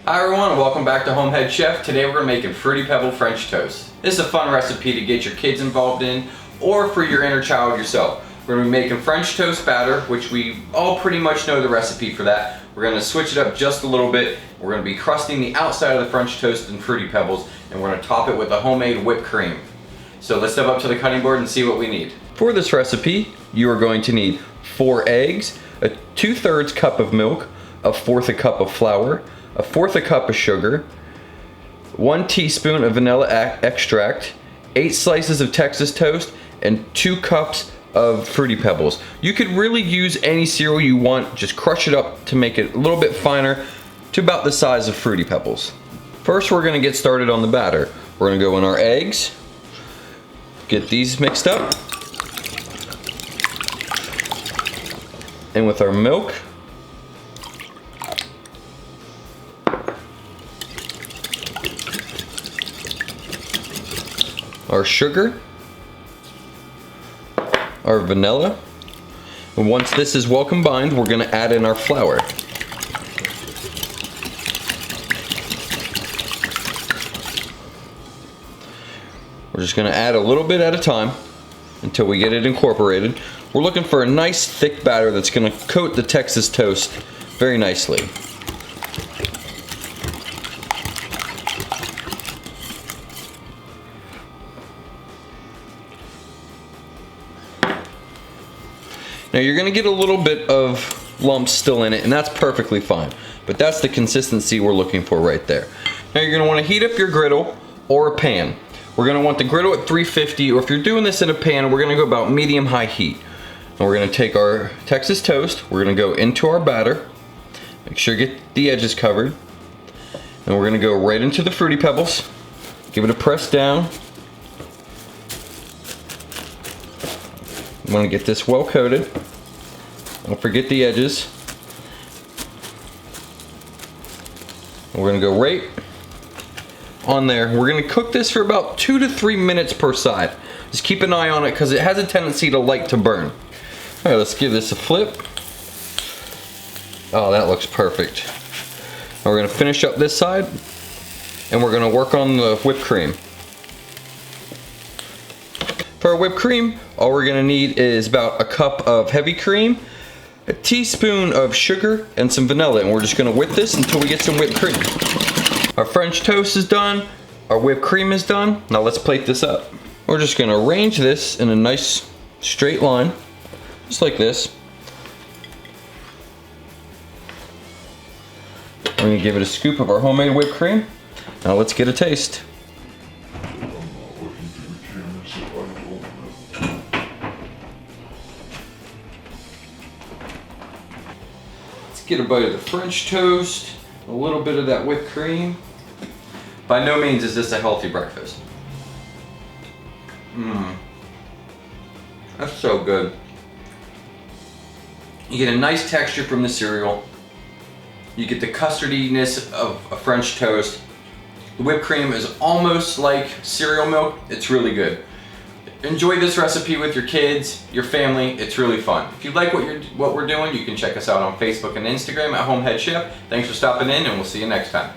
Hi everyone, and welcome back to HomeHeadChef. Today we're making Fruity Pebble French toast. This is a fun recipe to get your kids involved in, or for your inner child yourself. We're going to be making French toast batter, which we all pretty much know the recipe for that. We're going to switch it up just a little bit. We're going to be crusting the outside of the French toast in Fruity Pebbles, and we're going to top it with a homemade whipped cream. So let's step up to the cutting board and see what we need. For this recipe, you are going to need 4 eggs, a 2/3 cup of milk, a 1/4 cup of flour, a 1/4 cup of sugar, 1 teaspoon of vanilla extract, 8 slices of Texas toast, and 2 cups of Fruity Pebbles. You could really use any cereal you want, just crush it up to make it a little bit finer to about the size of Fruity Pebbles. First, we're gonna get started on the batter. We're gonna go in our eggs, get these mixed up, and with our milk, our sugar, our vanilla, and once this is well combined, we're going to add in our flour. We're just going to add a little bit at a time until we get it incorporated. We're looking for a nice thick batter that's going to coat the Texas toast very nicely. Now you're gonna get a little bit of lumps still in it, and that's perfectly fine. But that's the consistency we're looking for right there. Now you're gonna wanna heat up your griddle or a pan. We're gonna want the griddle at 350, or if you're doing this in a pan, we're gonna go about medium-high heat. And we're gonna take our Texas toast, we're gonna go into our batter, make sure you get the edges covered, and we're gonna go right into the Fruity Pebbles, give it a press down. I'm going to get this well coated. Don't forget the edges. And we're going to go right on there. We're going to cook this for about 2 to 3 minutes per side. Just keep an eye on it because it has a tendency to like to burn. Alright, let's give this a flip. Oh, that looks perfect. And we're going to finish up this side, and we're going to work on the whipped cream. For our whipped cream, all we're gonna need is about a cup of heavy cream, a teaspoon of sugar, and some vanilla, and we're just gonna whip this until we get some whipped cream. Our French toast is done, our whipped cream is done. Now let's plate this up. We're just gonna arrange this in a nice straight line, just like this. We're gonna give it a scoop of our homemade whipped cream. Now let's get a taste. Get a bite of the French toast, a little bit of that whipped cream. By no means is this a healthy breakfast. That's so good. You get a nice texture from the cereal. You get the custardiness of a French toast. The whipped cream is almost like cereal milk. It's really good. Enjoy this recipe with your kids, your family. It's really fun. If you like what we're doing, you can check us out on Facebook and Instagram at HomeHeadChef. Thanks for stopping in, and we'll see you next time.